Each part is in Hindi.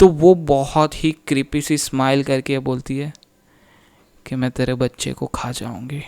तो वो बहुत ही क्रीपी सी स्माइल करके बोलती है कि मैं तेरे बच्चे को खा जाऊंगी।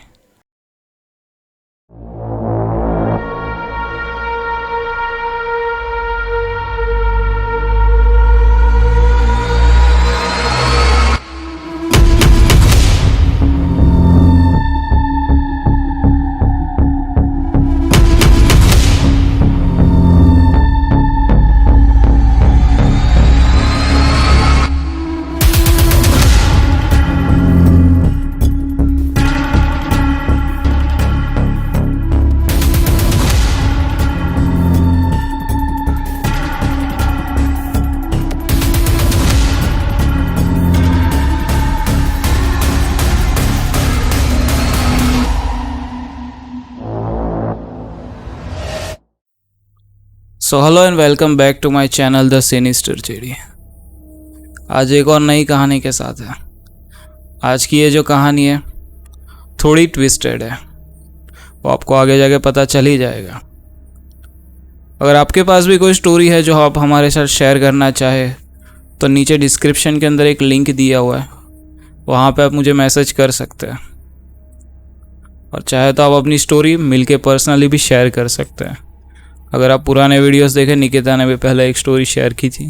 So hello and welcome back to my channel the sinister JD. आज एक और नई कहानी के साथ है। आज की ये जो कहानी है थोड़ी ट्विस्टेड है, वो आपको आगे जाके पता चल ही जाएगा। अगर आपके पास भी कोई स्टोरी है जो आप हमारे साथ शेयर करना चाहे तो नीचे डिस्क्रिप्शन के अंदर एक लिंक दिया हुआ है, वहाँ पे आप मुझे मैसेज कर सकते हैं। और चाहे तो आप अपनी स्टोरी मिलके पर्सनली भी शेयर कर सकते हैं। अगर आप पुराने वीडियोस देखें, निकिता ने भी पहले एक स्टोरी शेयर की थी।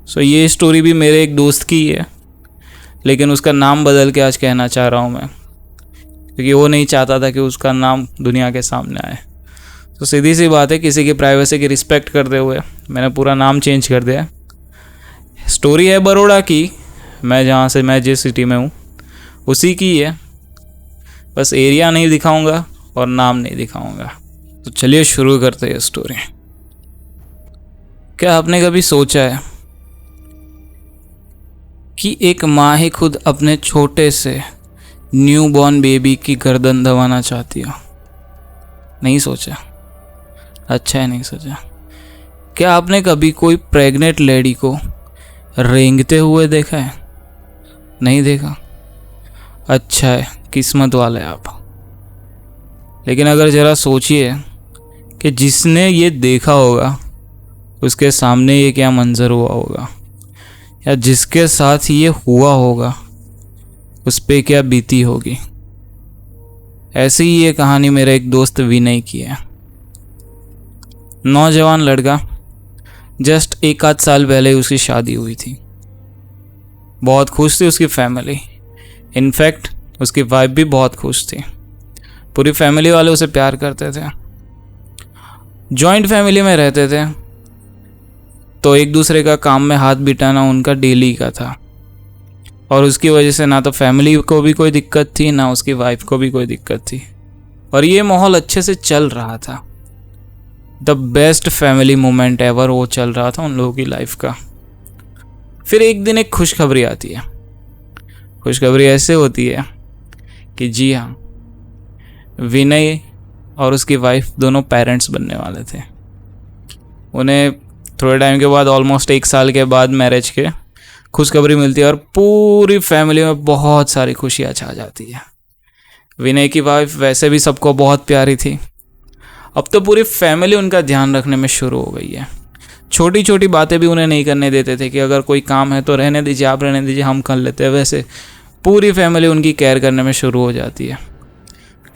सो ये स्टोरी भी मेरे एक दोस्त की ही है, लेकिन उसका नाम बदल के आज कहना चाह रहा हूँ मैं, क्योंकि वो नहीं चाहता था कि उसका नाम दुनिया के सामने आए। तो सीधी सी बात है, किसी की प्राइवेसी की रिस्पेक्ट करते हुए मैंने पूरा नाम चेंज कर दिया। स्टोरी है बड़ौदा की, मैं जिस सिटी में हूँ उसी की है। बस एरिया नहीं दिखाऊँगा और नाम नहीं दिखाऊँगा। तो चलिए शुरू करते हैं स्टोरी। क्या आपने कभी सोचा है कि एक माँ ही खुद अपने छोटे से न्यू बॉर्न बेबी की गर्दन दबाना चाहती हो? नहीं सोचा? अच्छा है नहीं सोचा। क्या आपने कभी कोई प्रेग्नेंट लेडी को रेंगते हुए देखा है? नहीं देखा? अच्छा है, किस्मत वाले आप। लेकिन अगर ज़रा सोचिए कि जिसने ये देखा होगा उसके सामने ये क्या मंजर हुआ होगा, या जिसके साथ ये हुआ होगा उस पे क्या बीती होगी। ऐसी ही ये कहानी मेरा एक दोस्त विनय की है। नौजवान लड़का, जस्ट एक आध साल पहले उसकी शादी हुई थी। बहुत खुश थी उसकी फैमिली, इनफैक्ट उसकी वाइफ भी बहुत खुश थी। पूरी फैमिली वाले उसे प्यार करते थे। जॉइंट फैमिली में रहते थे तो एक दूसरे का काम में हाथ बिटाना उनका डेली का था, और उसकी वजह से ना तो फैमिली को भी कोई दिक्कत थी, ना उसकी वाइफ को भी कोई दिक्कत थी, और ये माहौल अच्छे से चल रहा था। The best family moment ever वो चल रहा था उन लोगों की लाइफ का। फिर एक दिन एक खुशखबरी आती है। खुशखबरी ऐसे होती है कि जी हाँ, विनय और उसकी वाइफ दोनों पेरेंट्स बनने वाले थे। उन्हें थोड़े टाइम के बाद, ऑलमोस्ट एक साल के बाद मैरिज के खुशखबरी मिलती है, और पूरी फैमिली में बहुत सारी खुशियाँ छा जाती है। विनय की वाइफ वैसे भी सबको बहुत प्यारी थी, अब तो पूरी फैमिली उनका ध्यान रखने में शुरू हो गई है। छोटी छोटी बातें भी उन्हें नहीं करने देते थे कि अगर कोई काम है तो रहने दीजिए, आप रहने दीजिए, हम कर लेते हैं। वैसे पूरी फैमिली उनकी केयर करने में शुरू हो जाती है,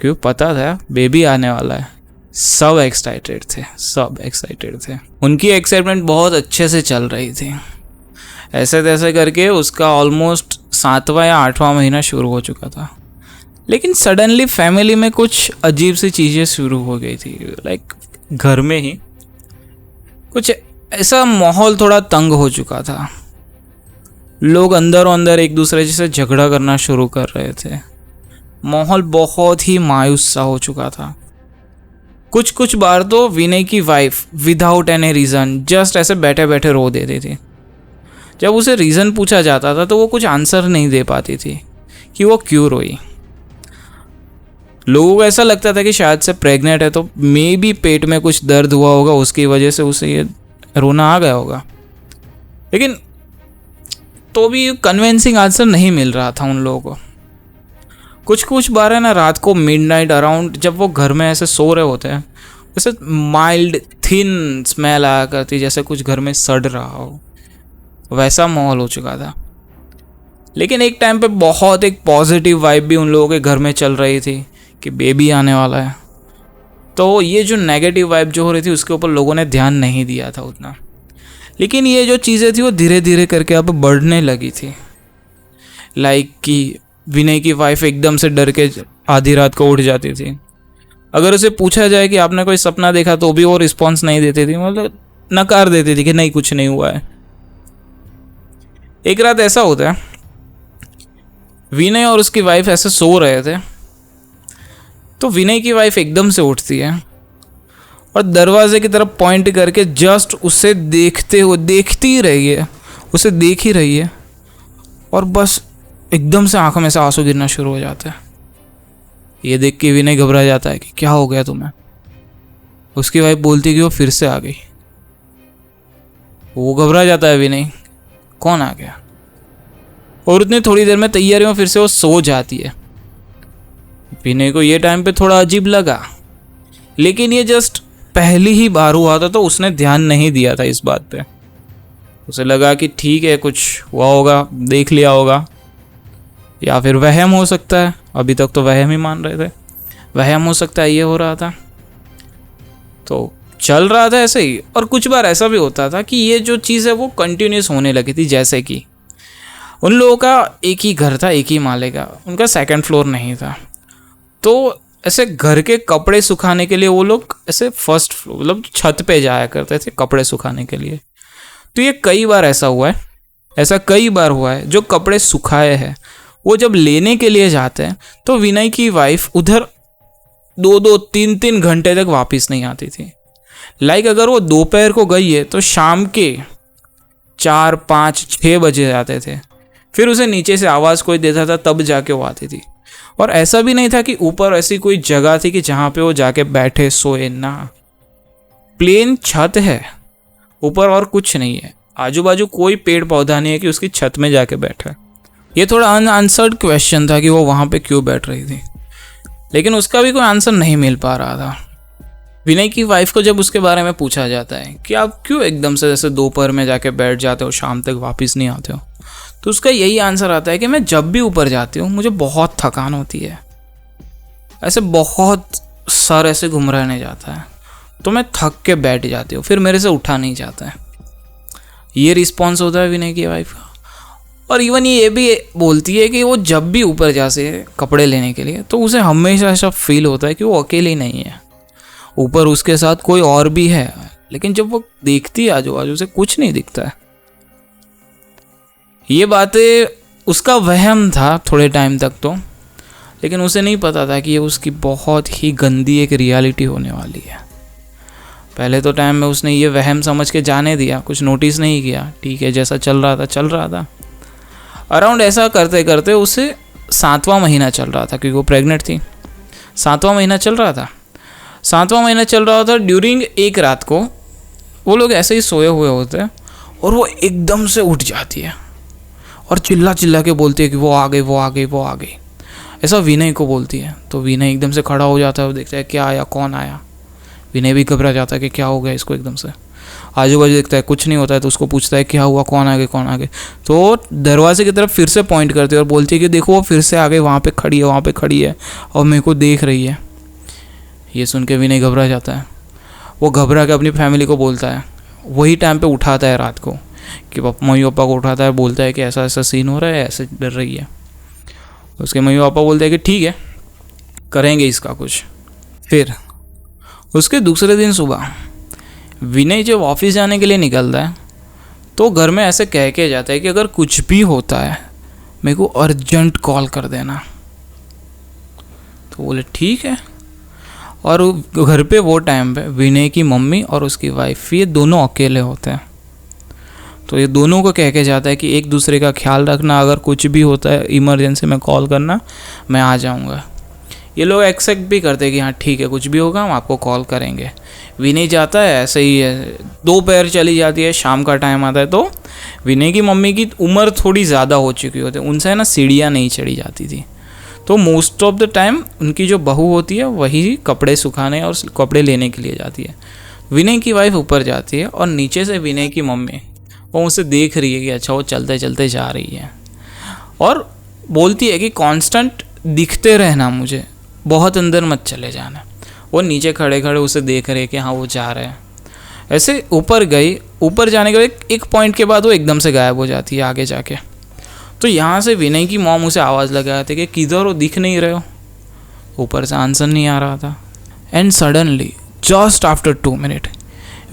क्यों पता था बेबी आने वाला है। सब एक्साइटेड थे। उनकी एक्साइटमेंट बहुत अच्छे से चल रही थी। ऐसे तैसे करके उसका ऑलमोस्ट 7वां या 8वां महीना शुरू हो चुका था। लेकिन सडनली फैमिली में कुछ अजीब सी चीज़ें शुरू हो गई थी। लाइक घर में ही कुछ ऐसा माहौल थोड़ा तंग हो चुका था। लोग अंदर अंदर एक दूसरे से झगड़ा करना शुरू कर रहे थे। माहौल बहुत ही मायूस सा हो चुका था। कुछ बार तो विनय की wife without any reason just ऐसे बैठे बैठे रो देती थी। जब उसे रीज़न पूछा जाता था तो वो कुछ आंसर नहीं दे पाती थी कि वो क्यों रोई। लोगों को ऐसा लगता था कि शायद से प्रेग्नेंट है तो मे बी पेट में कुछ दर्द हुआ होगा, उसकी वजह से उसे ये रोना आ गया होगा। लेकिन तो भी कन्विंसिंग आंसर नहीं मिल रहा था उन लोगों को। कुछ बार है ना, रात को मिडनाइट अराउंड जब वो घर में ऐसे सो रहे होते हैं, वैसे माइल्ड थिन स्मेल आया करती, जैसे कुछ घर में सड़ रहा हो। वैसा माहौल हो चुका था। लेकिन एक टाइम पे बहुत एक पॉजिटिव वाइब भी उन लोगों के घर में चल रही थी कि बेबी आने वाला है। तो ये जो नेगेटिव वाइब जो हो रही थी उसके ऊपर लोगों ने ध्यान नहीं दिया था उतना। लेकिन ये जो चीज़ें थी वो धीरे धीरे करके अब बढ़ने लगी थी। लाइक कि विनय की वाइफ एकदम से डर के आधी रात को उठ जाती थी। अगर उसे पूछा जाए कि आपने कोई सपना देखा तो भी वो रिस्पॉन्स नहीं देती थी, मतलब नकार देती थी कि नहीं कुछ नहीं हुआ है। एक रात ऐसा होता है, विनय और उसकी वाइफ ऐसे सो रहे थे, तो विनय की वाइफ एकदम से उठती है और दरवाजे की तरफ पॉइंट करके जस्ट उसे देखती ही रही है, उसे देख ही रही है, और बस एकदम से आंखों में से आंसू गिरना शुरू हो जाता है। ये देख के विनय घबरा जाता है कि क्या हो गया तुम्हें। उसकी वाइफ बोलती है कि वो फिर से आ गई। वो घबरा जाता है विनय, कौन आ गया, और उतनी थोड़ी देर में तैयारी में फिर से वो सो जाती है। विनय को ये टाइम पे थोड़ा अजीब लगा, लेकिन ये जस्ट पहली ही बार हुआ था तो उसने ध्यान नहीं दिया था इस बात पे। उसे लगा कि ठीक है कुछ हुआ होगा, देख लिया होगा, या फिर वहम हो सकता है। अभी तक तो वहम ही मान रहे थे, वहम हो सकता है ये हो रहा था। तो चल रहा था ऐसे ही। और कुछ बार ऐसा भी होता था कि ये जो चीज़ है वो कंटिन्यूस होने लगी थी। जैसे कि उन लोगों का एक ही घर था, एक ही माले का, उनका सेकंड फ्लोर नहीं था। तो ऐसे घर के कपड़े सुखाने के लिए वो लोग ऐसे फर्स्ट फ्लोर मतलब छत पे जाया करते थे कपड़े सुखाने के लिए। तो ये कई बार ऐसा हुआ है, ऐसा कई बार हुआ है, जो कपड़े सुखाए हैं वो जब लेने के लिए जाते हैं तो विनय की वाइफ उधर 2-2, 3-3 घंटे तक वापस नहीं आती थी। लाइक अगर वो दोपहर को गई है तो शाम के 4, 5, 6 बजे आते थे। फिर उसे नीचे से आवाज़ कोई देता था तब जाके वो आती थी। और ऐसा भी नहीं था कि ऊपर ऐसी कोई जगह थी कि जहाँ पे वो जाके बैठे सोए, ना, प्लेन छत है ऊपर और कुछ नहीं है। आजू बाजू कोई पेड़ पौधा नहीं है कि उसकी छत में जाके बैठे। ये थोड़ा अनआंसर्ड क्वेश्चन था कि वो वहाँ पे क्यों बैठ रही थी, लेकिन उसका भी कोई आंसर नहीं मिल पा रहा था। विनय की वाइफ को जब उसके बारे में पूछा जाता है कि आप क्यों एकदम से जैसे दोपहर में जाके बैठ जाते हो, शाम तक वापस नहीं आते हो, तो उसका यही आंसर आता है कि मैं जब भी ऊपर जाती हूँ मुझे बहुत थकान होती है, ऐसे बहुत सर ऐसे घूम रहने जाता है, तो मैं थक के बैठ जाती हूँ, फिर मेरे से उठा नहीं जाता है। ये रिस्पॉन्स होता है विनय की वाइफ का। और इवन ये भी बोलती है कि वो जब भी ऊपर जाते कपड़े लेने के लिए तो उसे हमेशा ऐसा फील होता है कि वो अकेली नहीं है, ऊपर उसके साथ कोई और भी है, लेकिन जब वो देखती है आजू बाजू से कुछ नहीं दिखता है। ये बातें उसका वहम था थोड़े टाइम तक तो, लेकिन उसे नहीं पता था कि ये उसकी बहुत ही गंदी एक रियलिटी होने वाली है। पहले तो टाइम में उसने ये वहम समझ के जाने दिया, कुछ नोटिस नहीं किया, ठीक है जैसा चल रहा था चल रहा था। अराउंड ऐसा करते करते उसे 7वां महीना चल रहा था, क्योंकि वो प्रेग्नेंट थी। 7वां महीना चल रहा था। 7वां महीना चल रहा था। ड्यूरिंग एक रात को वो लोग ऐसे ही सोए हुए होते हैं और वो एकदम से उठ जाती है और चिल्ला चिल्ला के बोलती है कि वो आ गई, वो आ गई, वो आ गई। ऐसा विनय को बोलती है। तो विनय एकदम से खड़ा हो जाता है और देखता है क्या आया, कौन आया। विनय भी घबरा जाता है कि क्या हो गया इसको। एकदम से आजू बाजू देखता है, कुछ नहीं होता है, तो उसको पूछता है क्या हुआ, कौन आ गए, कौन आ गए। तो दरवाजे की तरफ फिर से पॉइंट करती है और बोलती है कि देखो वो फिर से आ गई, वहाँ पे खड़ी है, वहाँ पे खड़ी है और मेरे को देख रही है। ये सुन के विनय घबरा जाता है। वो घबरा के अपनी फैमिली को बोलता है। वही टाइम पे उठाता है रात को कि मम्मी पापा को उठाता है, बोलता है कि ऐसा ऐसा सीन हो रहा है, ऐसे डर रही है। उसके मम्मी पापा बोलते हैं कि ठीक है करेंगे इसका कुछ। फिर उसके दूसरे दिन सुबह विनय जब ऑफिस जाने के लिए निकलता है तो घर में ऐसे कह के जाता है कि अगर कुछ भी होता है मेरे को अर्जेंट कॉल कर देना। तो बोले ठीक है। और घर पे वो टाइम पे विनय की मम्मी और उसकी वाइफ ये दोनों अकेले होते हैं। तो ये दोनों को कह के जाता है कि एक दूसरे का ख्याल रखना, अगर कुछ भी होता है इमरजेंसी में कॉल करना, मैं आ जाऊंगा। ये लोग एक्सेप्ट भी करते हैं कि हाँ ठीक है कुछ भी होगा हम आपको कॉल करेंगे। विनय जाता है, ऐसे ही है, दोपहर चली जाती है, शाम का टाइम आता है। तो विनय की मम्मी की उम्र थोड़ी ज़्यादा हो चुकी होती है, उनसे ना सीढ़ियाँ नहीं चढ़ी जाती थी। तो मोस्ट ऑफ द टाइम उनकी जो बहू होती है वही कपड़े सुखाने और कपड़े लेने के लिए जाती है। विनय की वाइफ ऊपर जाती है और नीचे से विनय की मम्मी वो उसे देख रही है कि अच्छा वो चलते चलते जा रही है, और बोलती है कि कांस्टेंट दिखते रहना मुझे, बहुत अंदर मत चले जाना। वो नीचे खड़े खड़े उसे देख रहे कि हाँ वो जा रहे हैं। ऐसे ऊपर गई, ऊपर जाने के बाद एक पॉइंट के बाद वो एकदम से गायब हो जाती है आगे जाके। तो यहाँ से विनय की मॉम उसे आवाज़ लगाते कि किधर हो, दिख नहीं रहे हो। ऊपर से आंसर नहीं आ रहा था। And suddenly just after 2 minute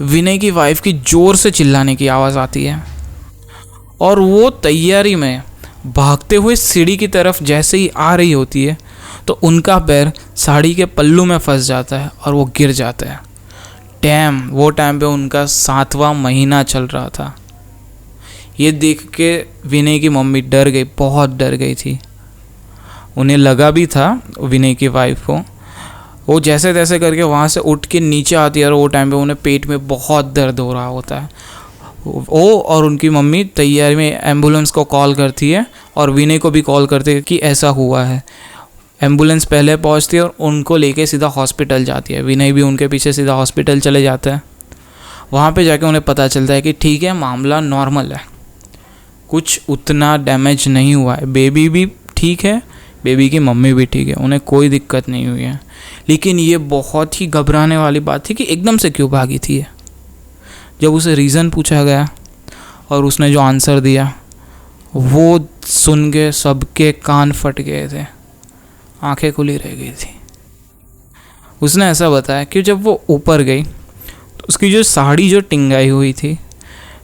Vinay की वाइफ की ज़ोर से चिल्लाने की आवाज़ आती है, और वो तैयारी में भागते हुए सीढ़ी की तरफ जैसे ही आ रही होती है तो उनका पैर साड़ी के पल्लू में फंस जाता है और वो गिर जाते हैं। डैम, वो टाइम पे उनका 7वां महीना चल रहा था। ये देख के विनय की मम्मी डर गई, बहुत डर गई थी। उन्हें लगा भी था विनय की वाइफ को। वो जैसे तैसे करके वहाँ से उठ के नीचे आती है और वो टाइम पे उन्हें पेट में बहुत दर्द हो रहा होता है। वो और उनकी मम्मी तैयारी में एम्बुलेंस को कॉल करती है और विनय को भी कॉल करती है कि ऐसा हुआ है। एम्बुलेंस पहले पहुंचती है और उनको लेके सीधा हॉस्पिटल जाती है। विनय भी उनके पीछे सीधा हॉस्पिटल चले जाता है। वहाँ पे जाके उन्हें पता चलता है कि ठीक है, मामला नॉर्मल है, कुछ उतना डैमेज नहीं हुआ है, बेबी भी ठीक है, बेबी की मम्मी भी ठीक है, उन्हें कोई दिक्कत नहीं हुई है। लेकिन ये बहुत ही घबराने वाली बात थी कि एकदम से क्यों भागी थी ये। जब उसे रीज़न पूछा गया और उसने जो आंसर दिया वो सुन के सबके कान फट गए थे, आंखें खुली रह गई थी। उसने ऐसा बताया कि जब वो ऊपर गई तो उसकी जो साड़ी जो टिंगाई हुई थी,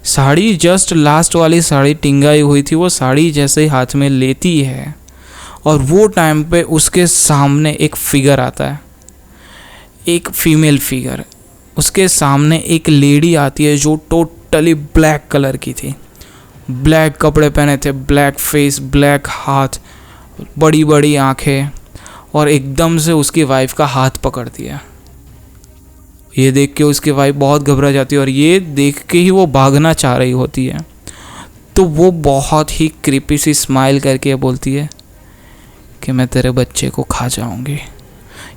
साड़ी जस्ट लास्ट वाली साड़ी टिंगाई हुई थी, वो साड़ी जैसे ही हाथ में लेती है और वो टाइम पे उसके सामने एक फिगर आता है, एक फीमेल फिगर। उसके सामने एक लेडी आती है जो टोटली ब्लैक कलर की थी, ब्लैक कपड़े पहने थे, ब्लैक फेस, ब्लैक हाथ, बड़ी बड़ी आंखें, और एकदम से उसकी वाइफ का हाथ पकड़ दिया। ये देख के उसकी वाइफ बहुत घबरा जाती है और ये देख के ही वो भागना चाह रही होती है। तो वो बहुत ही क्रीपी सी स्माइल करके बोलती है कि मैं तेरे बच्चे को खा जाऊंगी।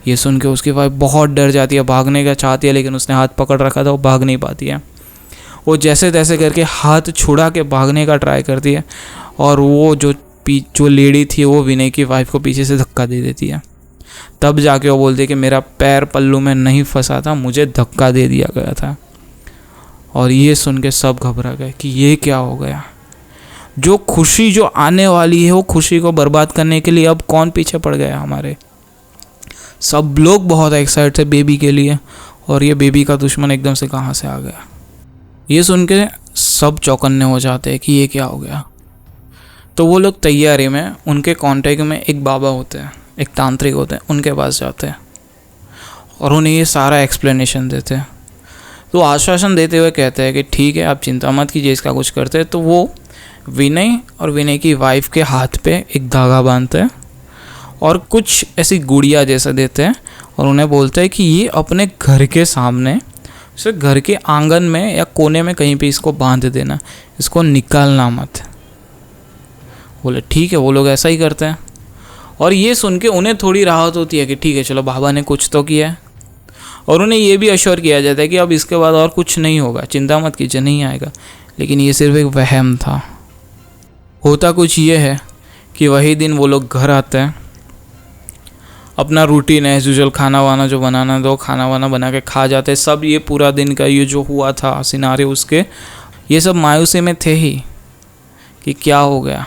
ये सुन के उसकी वाइफ बहुत डर जाती है, भागने का चाहती है, लेकिन उसने हाथ पकड़ रखा था, वो भाग नहीं पाती है। वो जैसे तैसे करके हाथ छुड़ा के भागने का ट्राई करती है और वो जो लेडी थी वो विनय की वाइफ को पीछे से धक्का दे देती है। तब जाके वो बोलती है कि मेरा पैर पल्लू में नहीं फंसा था, मुझे धक्का दे दिया गया था। और ये सुन के सब घबरा गए कि ये क्या हो गया। जो खुशी जो आने वाली है वो खुशी को बर्बाद करने के लिए अब कौन पीछे पड़ गया हमारे। सब लोग बहुत एक्साइटेड थे बेबी के लिए और ये बेबी का दुश्मन एकदम से कहाँ से आ गया। ये सुन के सब चौकन्ने हो जाते हैं कि ये क्या हो गया। तो वो लोग तैयारी में उनके कांटेक्ट में एक बाबा होते हैं, एक तांत्रिक होते हैं, उनके पास जाते हैं और उन्हें ये सारा एक्सप्लेनेशन देते हैं। तो आश्वासन देते हुए कहते हैं कि ठीक है, आप चिंता मत कीजिए, इसका कुछ करते हैं। तो वो विनय और विनय की वाइफ के हाथ पे एक धागा बांधते हैं और कुछ ऐसी गुड़िया जैसा देते हैं और उन्हें बोलते हैं कि ये अपने घर के सामने, जैसे घर के आंगन में या कोने में कहीं पे इसको बांध देना, इसको निकालना मत। बोले ठीक है, वो लोग ऐसा ही करते हैं। और ये सुन के उन्हें थोड़ी राहत होती है कि ठीक है चलो बाबा ने कुछ तो किया है, और उन्हें ये भी अश्योर किया जाता है कि अब इसके बाद और कुछ नहीं होगा, चिंता मत कीजिए, नहीं आएगा। लेकिन ये सिर्फ एक वहम था। होता कुछ ये है कि वही दिन वो लोग घर आते हैं, अपना रूटीन एज यूजुअल खाना वाना जो बनाना दो खाना वाना बना के खा जाते हैं सब। ये पूरा दिन का ये जो हुआ था सिनारे उसके, ये सब मायूसी में थे ही कि क्या हो गया,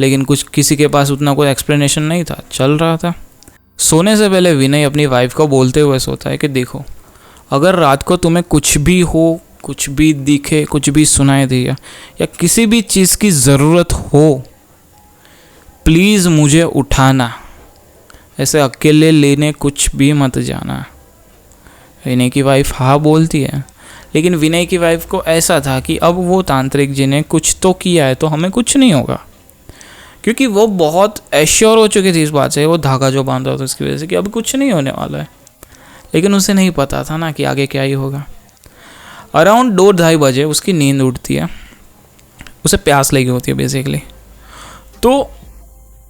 लेकिन कुछ किसी के पास उतना कोई एक्सप्लेनेशन नहीं था, चल रहा था। सोने से पहले विनय अपनी वाइफ को बोलते हुए सोता है कि देखो, अगर रात को तुम्हें कुछ भी हो, कुछ भी दिखे, कुछ भी सुनाई दिया या किसी भी चीज़ की ज़रूरत हो, प्लीज़ मुझे उठाना, ऐसे अकेले लेने कुछ भी मत जाना। विनय की वाइफ हाँ बोलती है, लेकिन विनय की वाइफ को ऐसा था कि अब वो तांत्रिक जी ने कुछ तो किया है तो हमें कुछ नहीं होगा, क्योंकि वो बहुत एश्योर हो चुकी थी इस बात से, वो धागा जो बांधा था उसकी वजह से कि अब कुछ नहीं होने वाला है। लेकिन उसे नहीं पता था ना कि आगे क्या ही होगा। अराउंड 2-2:30 बजे उसकी नींद उठती है, उसे प्यास लगी होती है बेसिकली। तो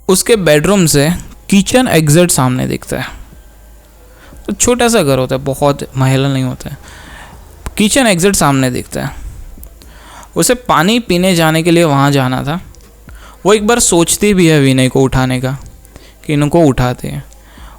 उसके बेडरूम से किचन एग्जिट सामने दिखता है। तो छोटा सा घर होता है, बहुत महल नहीं होता है। किचन एग्जिट सामने दिखता है। उसे पानी पीने जाने के लिए वहाँ जाना था। वो एक बार सोचती भी है विनय को उठाने का कि इनको उठाते हैं।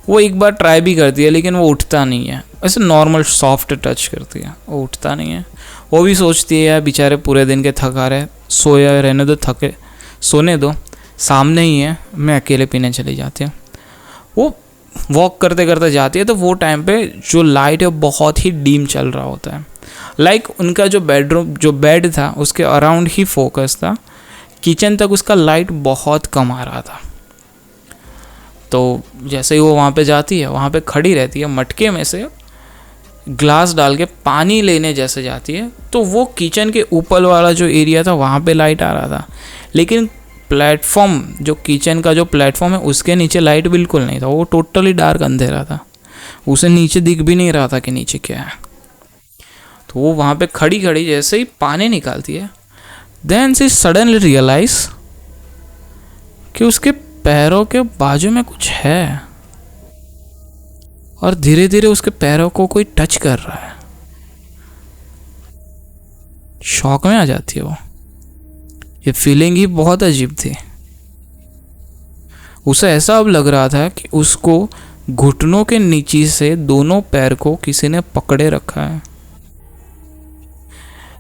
वो एक बार ट्राई भी करती है लेकिन वो उठता नहीं है। ऐसे नॉर्मल सॉफ्ट टच करती है, वो उठता नहीं है। वो भी सोचती है यार बेचारे पूरे दिन के थका रहे, सोया रहने दो, थके सोने दो, सामने ही है, मैं अकेले पीने चली जाती हूँ। वो वॉक करते करते जाती है तो वो टाइम पे जो लाइट है बहुत ही डीम चल रहा होता है। लाइक उनका जो बेडरूम जो बेड था उसके अराउंड ही फोकस था, किचन तक उसका लाइट बहुत कम आ रहा था। तो जैसे ही वो वहाँ पे जाती है, वहाँ पे खड़ी रहती है, मटके में से ग्लास डाल के पानी लेने जैसे जाती है तो वो किचन के ऊपर वाला जो एरिया था वहाँ पे लाइट आ रहा था, लेकिन प्लेटफॉर्म जो किचन का जो प्लेटफॉर्म है उसके नीचे लाइट बिल्कुल नहीं था। वो टोटली डार्क अंधेरा था, उसे नीचे दिख भी नहीं रहा था कि नीचे क्या है। तो वो वहाँ पे खड़ी खड़ी जैसे ही पानी निकालती है, देन शी सडनली रियलाइज कि उसके पैरों के बाजू में कुछ है और धीरे धीरे उसके पैरों को कोई टच कर रहा है। शॉक में आ जाती है वो। ये फीलिंग ही बहुत अजीब थी। उसे ऐसा अब लग रहा था कि उसको घुटनों के नीचे से दोनों पैर को किसी ने पकड़े रखा है।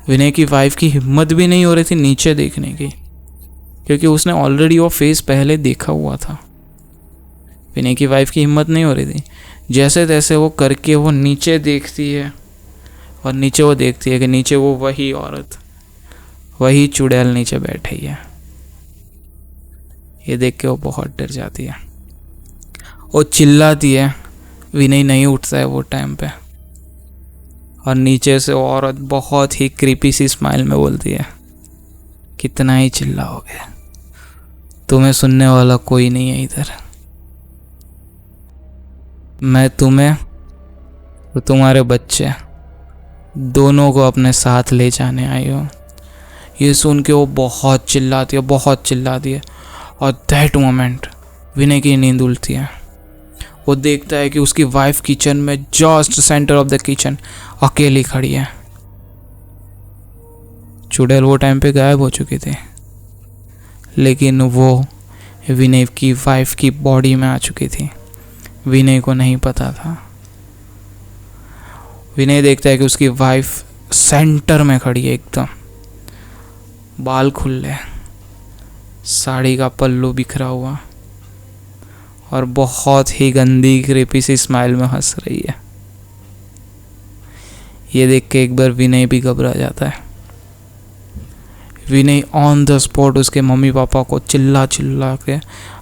विनय की वाइफ की हिम्मत भी नहीं हो रही थी नीचे देखने की, क्योंकि उसने ऑलरेडी वो फेस पहले देखा हुआ था। विनय की वाइफ की हिम्मत नहीं हो रही थी। जैसे तैसे वो करके वो नीचे देखती है और नीचे वो देखती है कि नीचे वो वही औरत, वही चुड़ैल नीचे बैठी है। ये देख के वो बहुत डर जाती है। वो चिल्लाती है, विनय नहीं उठता है वो टाइम पे, और नीचे से वो औरत बहुत ही क्रीपी सी स्माइल में बोलती है, कितना ही चिल्लाओगे, तुम्हें सुनने वाला कोई नहीं है इधर। मैं तुम्हें और तुम्हारे बच्चे दोनों को अपने साथ ले जाने आई हूँ। ये सुन के वो बहुत चिल्लाती है, बहुत चिल्लाती है। और दैट मोमेंट विनय की नींद उड़ती है। वो देखता है कि उसकी वाइफ किचन में just centre of the kitchen अकेली खड़ी है। चुड़ैल वो टाइम पे गायब हो चुकी थी, लेकिन वो विनय की वाइफ की बॉडी में आ चुकी थी। विनय को नहीं पता था। विनय देखता है कि उसकी वाइफ सेंटर में खड़ी है, एकदम बाल खुले, साड़ी का पल्लू बिखरा हुआ, और बहुत ही गंदी क्रीपी सी स्माइल में हंस रही है। ये देख के एक बार विनय भी घबरा जाता है। विनय ऑन द स्पॉट उसके मम्मी पापा को चिल्ला चिल्ला के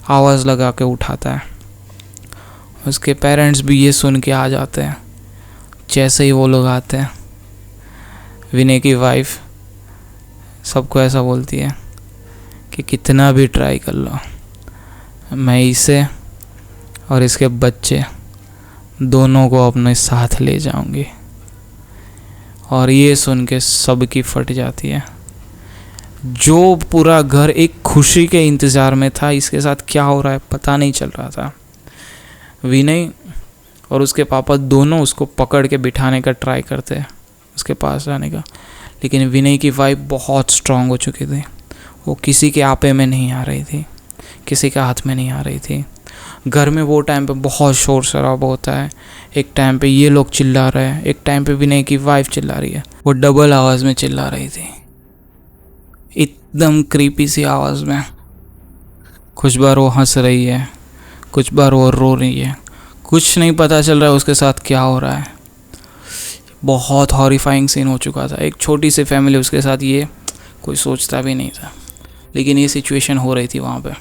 आवाज़ लगा के उठाता है। उसके पेरेंट्स भी ये सुन के आ जाते हैं। जैसे ही वो लोग आते हैं, विनय की वाइफ सबको ऐसा बोलती है कि कितना भी ट्राई कर लो, मैं इसे और इसके बच्चे दोनों को अपने साथ ले जाऊंगी। और ये सुन के सबकी फट जाती है। जो पूरा घर एक खुशी के इंतज़ार में था, इसके साथ क्या हो रहा है पता नहीं चल रहा था। विनय और उसके पापा दोनों उसको पकड़ के बिठाने का ट्राई करते हैं, उसके पास आने का, लेकिन विनय की वाइफ बहुत स्ट्रांग हो चुकी थी। वो किसी के आपे में नहीं आ रही थी, किसी के हाथ में नहीं आ रही थी। घर में वो टाइम पे बहुत शोर शराबा होता है। एक टाइम पे ये लोग चिल्ला रहे हैं, एक टाइम पे विनय की वाइफ चिल्ला रही है। वो डबल आवाज़ में चिल्ला रही थी, एकदम क्रीपी सी आवाज़ में। कुछ बार वो हंस रही है, कुछ बार वो रो रही है, कुछ नहीं पता चल रहा है उसके साथ क्या हो रहा है। बहुत हॉरिफाइंग सीन हो चुका था। एक छोटी सी फैमिली, उसके साथ ये कोई सोचता भी नहीं था, लेकिन ये सिचुएशन हो रही थी वहाँ पे।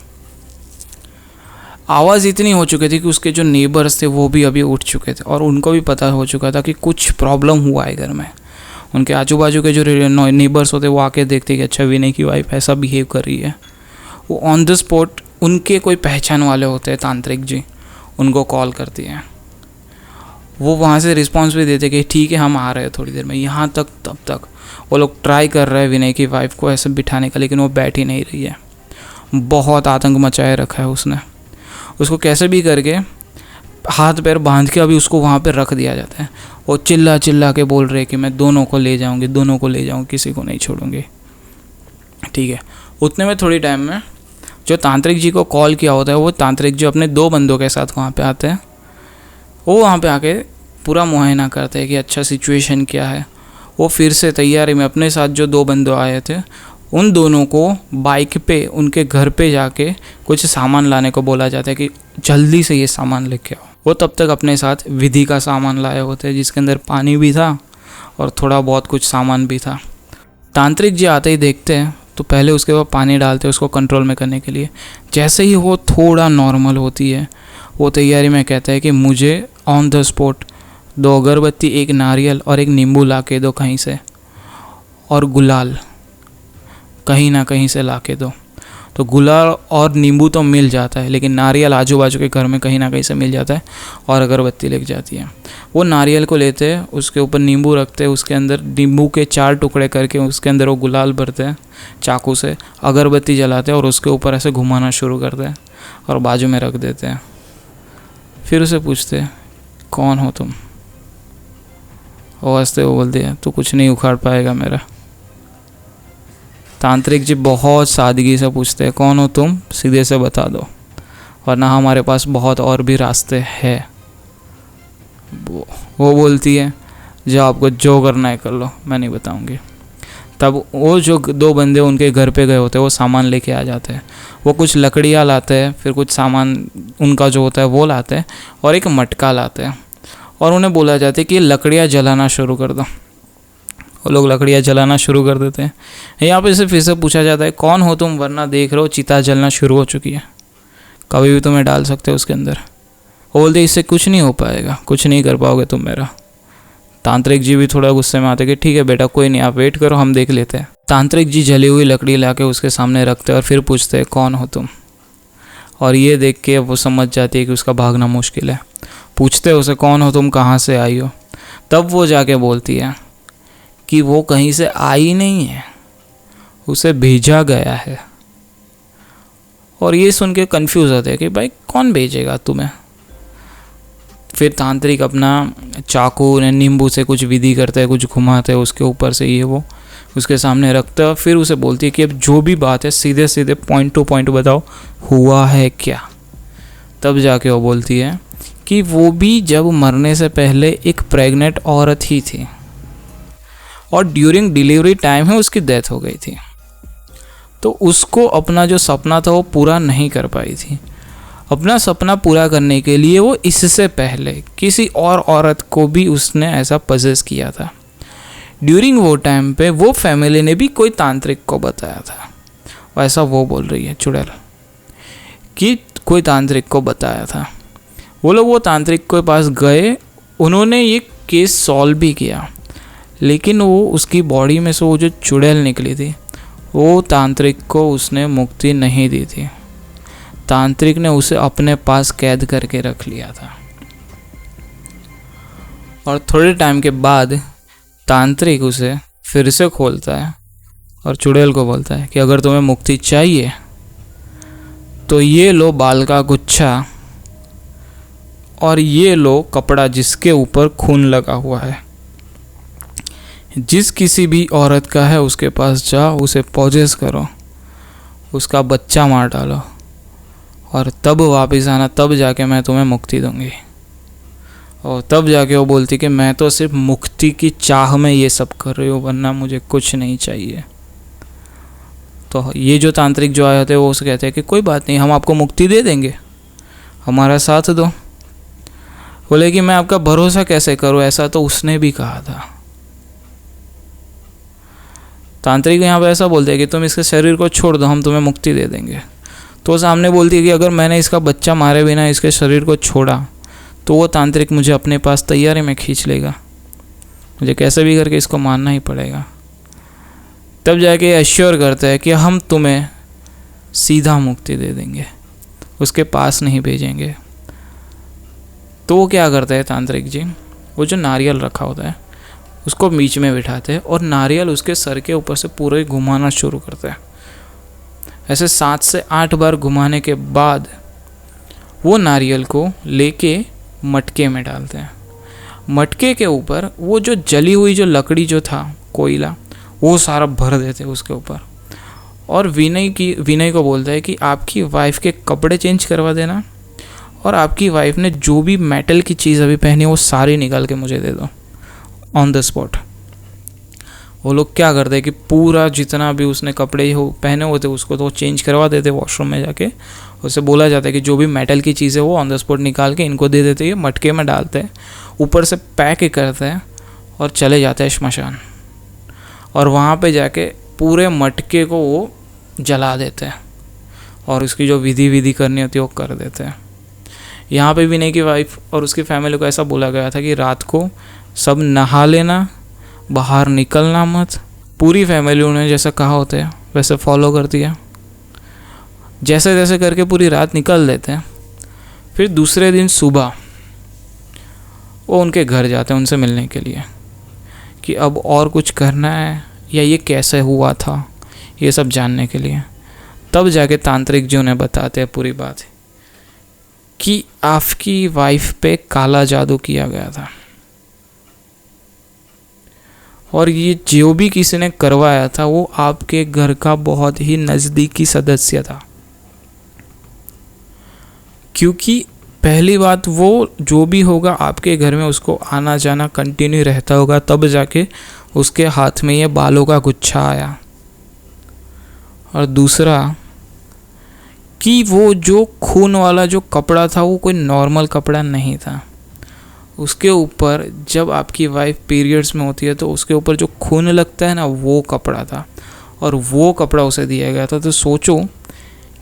आवाज़ इतनी हो चुकी थी कि उसके जो नेबर्स थे वो भी अभी उठ चुके थे, और उनको भी पता हो चुका था कि कुछ प्रॉब्लम हुआ है घर में। उनके आजू बाजू के जो नेबर्स होते वो आके देखते कि अच्छा विनय की वाइफ ऐसा बिहेव कर रही है। वो ऑन द स्पॉट उनके कोई पहचान वाले होते हैं, तांत्रिक जी, उनको कॉल करती हैं। वो वहाँ से रिस्पांस भी देते कि ठीक है हम आ रहे हैं थोड़ी देर में। यहाँ तक तब तक वो लोग ट्राई कर रहे हैं विनय की वाइफ को ऐसे बिठाने का, लेकिन वो बैठ ही नहीं रही है। बहुत आतंक मचाए रखा है उसने। उसको कैसे भी करके हाथ पैर बांध के अभी उसको वहाँ पे रख दिया जाता है। वो चिल्ला चिल्ला के बोल रहे कि मैं दोनों को ले जाऊँगी, दोनों को ले जाऊँगी, किसी को नहीं छोड़ूंगी। ठीक है। उतने में थोड़ी टाइम में जो तांत्रिक जी को कॉल किया होता है, वो तांत्रिक जी अपने 2 बंदों के साथ वहाँ पे आते हैं। वो वहाँ पे आके पूरा मुआयना करते हैं कि अच्छा सिचुएशन क्या है। वो फिर से तैयारी में अपने साथ जो 2 बंदे आए थे उन दोनों को बाइक पे उनके घर पे जाके कुछ सामान लाने को बोला जाता है कि जल्दी से ये सामान लेके आओ। वो तब तक अपने साथ विधि का सामान लाए होते हैं, जिसके अंदर पानी भी था और थोड़ा बहुत कुछ सामान भी था। तांत्रिक जी आते ही देखते हैं तो पहले उसके बाद पानी डालते हैं उसको कंट्रोल में करने के लिए। जैसे ही वो थोड़ा नॉर्मल होती है, वो तैयारी में कहता है कि मुझे ऑन द स्पॉट 2 अगरबत्ती, 1 नारियल और 1 नींबू ला के दो कहीं से, और गुलाल कहीं ना कहीं से ला के दो। तो गुलाल और नींबू तो मिल जाता है, लेकिन नारियल आजू बाजू के घर में कहीं ना कहीं से मिल जाता है, और अगरबत्ती लेके जाती है। वो नारियल को लेते हैं, उसके ऊपर नींबू रखते हैं, उसके अंदर नींबू के 4 टुकड़े करके उसके अंदर वो गुलाल भरते हैं चाकू से, अगरबत्ती जलाते हैं और उसके ऊपर ऐसे घुमाना शुरू करते हैं और बाजू में रख देते हैं। फिर उसे पूछते हैं कौन हो तुम। वो हंसते वो बोलते हैं तू कुछ नहीं उखाड़ पाएगा मेरा। तांत्रिक जी बहुत सादगी से पूछते हैं कौन हो तुम, सीधे से बता दो, वरना हमारे पास बहुत और भी रास्ते हैं। वो बोलती है जो आपको जो करना है कर लो, मैं नहीं बताऊंगी। तब वो जो 2 बंदे उनके घर पे गए होते हैं वो सामान लेके आ जाते हैं। वो कुछ लकड़ियाँ लाते हैं, फिर कुछ सामान उनका जो होता है वो लाते हैं, और एक मटका लाते हैं, और उन्हें बोला जाता है कि लकड़ियाँ जलाना शुरू कर दो। वो लोग लकड़ियाँ जलाना शुरू कर देते हैं। यहाँ पे से फिर से पूछा जाता है कौन हो तुम, वरना देख रहे हो चिता जलना शुरू हो चुकी है, कभी भी तुम्हें डाल सकते हो उसके अंदर। वो बोलते इससे कुछ नहीं हो पाएगा, कुछ नहीं कर पाओगे तुम मेरा। तांत्रिक जी भी थोड़ा गुस्से में आते कि ठीक है बेटा कोई नहीं, आप वेट करो, हम देख लेते हैं। तांत्रिक जी जली हुई लकड़ी लाके उसके सामने रखते हैं और फिर पूछते हैं कौन हो तुम। और ये देख के वो समझ जाती है कि उसका भागना मुश्किल है। पूछते हैं उसे कौन हो तुम, कहाँ से आई हो। तब वो जाके बोलती है कि वो कहीं से आई नहीं है, उसे भेजा गया है। और ये सुन के कन्फ्यूज़ होते हैं कि भाई कौन भेजेगा तुम्हें। फिर तांत्रिक अपना चाकू ने नींबू से कुछ विधि करते हैं, कुछ घुमाते हैं उसके ऊपर से, ये वो उसके सामने रखते हैं। फिर उसे बोलती है कि अब जो भी बात है सीधे सीधे पॉइंट टू पॉइंट बताओ, हुआ है क्या। तब जाके वो बोलती है कि वो भी जब मरने से पहले एक प्रेग्नेंट औरत ही थी, और ड्यूरिंग डिलीवरी टाइम है उसकी डेथ हो गई थी। तो उसको अपना जो सपना था वो पूरा नहीं कर पाई थी। अपना सपना पूरा करने के लिए वो इससे पहले किसी और औरत को भी उसने ऐसा पजेस किया था। ड्यूरिंग वो टाइम पे वो फैमिली ने भी कोई तांत्रिक को बताया था, वैसा वो बोल रही है चुड़ैल कि कोई तांत्रिक को बताया था। वो लोग वो तांत्रिक के पास गए, उन्होंने ये केस सॉल्व भी किया, लेकिन वो उसकी बॉडी में से वो जो चुड़ैल निकली थी वो तांत्रिक को उसने मुक्ति नहीं दी थी। तांत्रिक ने उसे अपने पास कैद करके रख लिया था। और थोड़े टाइम के बाद तांत्रिक उसे फिर से खोलता है और चुड़ैल को बोलता है कि अगर तुम्हें मुक्ति चाहिए तो ये लो बाल का गुच्छा, और ये लो कपड़ा जिसके ऊपर खून लगा हुआ है। जिस किसी भी औरत का है उसके पास जाओ, उसे पॉजेस करो, उसका बच्चा मार डालो, और तब वापस आना, तब जाके मैं तुम्हें मुक्ति दूंगी। और तब जाके वो बोलती कि मैं तो सिर्फ मुक्ति की चाह में ये सब कर रही हूँ, वरना मुझे कुछ नहीं चाहिए। तो ये जो तांत्रिक जो आए होते हैं वो उसे कहते हैं कि कोई बात नहीं, हम आपको मुक्ति दे देंगे, हमारा साथ दो। बोले कि मैं आपका भरोसा कैसे करूँ, ऐसा तो उसने भी कहा था। तांत्रिक यहाँ पे ऐसा बोलते हैं कि तुम इसके शरीर को छोड़ दो, हम तुम्हें मुक्ति दे देंगे। तो सामने बोलती है कि अगर मैंने इसका बच्चा मारे बिना इसके शरीर को छोड़ा तो वो तांत्रिक मुझे अपने पास तैयारी में खींच लेगा, मुझे कैसे भी करके इसको मारना ही पड़ेगा। तब जाके एश्योर करता है कि हम तुम्हें सीधा मुक्ति दे देंगे, उसके पास नहीं भेजेंगे। तो वो क्या करता है तांत्रिक जी, वो जो नारियल रखा होता है उसको बीच में बिठाते हैं और नारियल उसके सर के ऊपर से पूरे घुमाना शुरू करते हैं। ऐसे 7 से 8 बार घुमाने के बाद वो नारियल को लेके मटके में डालते हैं। मटके के ऊपर वो जो जली हुई जो लकड़ी जो था, कोयला, वो सारा भर देते हैं उसके ऊपर। और विनय को बोलता है कि आपकी वाइफ के कपड़े चेंज करवा देना और आपकी वाइफ ने जो भी मेटल की चीज़ अभी पहनी है वो सारी निकाल के मुझे दे दो ऑन द स्पॉट। वो लोग क्या करते हैं कि पूरा जितना भी उसने कपड़े हो पहने होते उसको तो चेंज करवा देते वॉशरूम में जाके। उससे बोला जाता है कि जो भी मेटल की चीज़ है वो ऑन द स्पॉट निकाल के इनको दे देते हैं, मटके में डालते हैं, ऊपर से पैक करते हैं और चले जाते हैं श्मशान। और वहाँ पे जाके पूरे मटके को वो जला देते हैं और उसकी जो विधि करनी होती है वो कर देते हैं। यहाँ पे विनय की वाइफ और उसकी फैमिली को ऐसा बोला गया था कि रात को सब नहा लेना, बाहर निकलना मत। पूरी फैमिली उन्हें जैसा कहा होता है वैसे फॉलो करती है, जैसे जैसे करके पूरी रात निकल लेते हैं। फिर दूसरे दिन सुबह वो उनके घर जाते हैं उनसे मिलने के लिए कि अब और कुछ करना है या ये कैसे हुआ था ये सब जानने के लिए। तब जाके तांत्रिक जी उन्हें बताते हैं पूरी बात कि आपकी वाइफ पे काला जादू किया गया था और ये जो भी किसी ने करवाया था वो आपके घर का बहुत ही नज़दीकी सदस्य था। क्योंकि पहली बात वो जो भी होगा आपके घर में उसको आना जाना कंटिन्यू रहता होगा, तब जाके उसके हाथ में ये बालों का गुच्छा आया। और दूसरा कि वो जो खून वाला जो कपड़ा था वो कोई नॉर्मल कपड़ा नहीं था। उसके ऊपर जब आपकी वाइफ पीरियड्स में होती है तो उसके ऊपर जो खून लगता है ना वो कपड़ा था और वो कपड़ा उसे दिया गया था। तो सोचो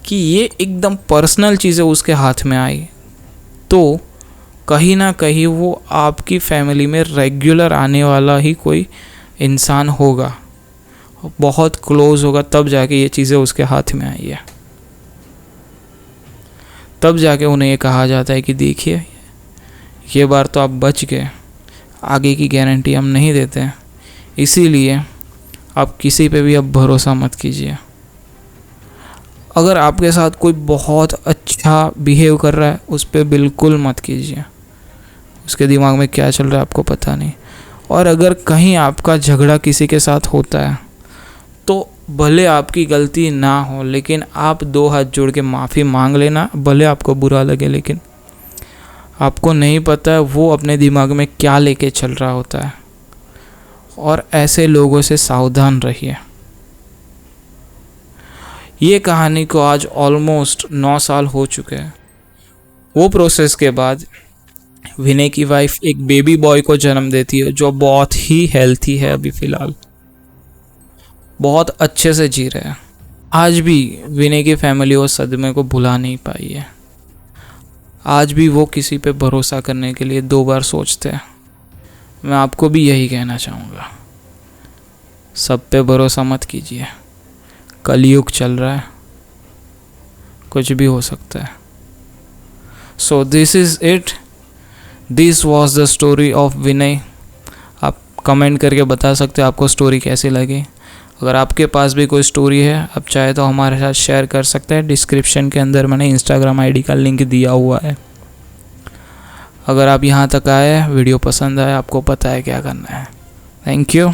कि ये एकदम पर्सनल चीज़ें उसके हाथ में आई तो कहीं ना कहीं वो आपकी फैमिली में रेगुलर आने वाला ही कोई इंसान होगा, बहुत क्लोज होगा, तब जाके ये चीज़ें उसके हाथ में आई है। तब जाके उन्हें ये कहा जाता है कि देखिए ये बार तो आप बच गए, आगे की गारंटी हम नहीं देते, इसीलिए आप किसी पे भी अब भरोसा मत कीजिए। अगर आपके साथ कोई बहुत अच्छा बिहेव कर रहा है उस पर बिल्कुल मत कीजिए, उसके दिमाग में क्या चल रहा है आपको पता नहीं। और अगर कहीं आपका झगड़ा किसी के साथ होता है तो भले आपकी गलती ना हो लेकिन आप 2 हाथ जोड़ के माफ़ी मांग लेना, भले आपको बुरा लगे, लेकिन आपको नहीं पता है वो अपने दिमाग में क्या लेके चल रहा होता है। और ऐसे लोगों से सावधान रहिए। ये कहानी को आज ऑलमोस्ट 9 साल हो चुके हैं। वो प्रोसेस के बाद विनय की वाइफ एक बेबी बॉय को जन्म देती है जो बहुत ही हेल्थी है, अभी फ़िलहाल बहुत अच्छे से जी रहे हैं। आज भी विनय की फैमिली उस सदमे को भुला नहीं पाई है। आज भी वो किसी पे भरोसा करने के लिए 2 बार सोचते हैं। मैं आपको भी यही कहना चाहूँगा, सब पे भरोसा मत कीजिए, कलयुग चल रहा है, कुछ भी हो सकता है। So this is it, this was the story of Vinay. आप कमेंट करके बता सकते हैं आपको स्टोरी कैसी लगी। अगर आपके पास भी कोई स्टोरी है आप चाहे तो हमारे साथ शेयर कर सकते हैं। डिस्क्रिप्शन के अंदर मैंने इंस्टाग्राम आईडी का लिंक दिया हुआ है। अगर आप यहाँ तक आए, वीडियो पसंद आए, आपको पता है क्या करना है। Thank you.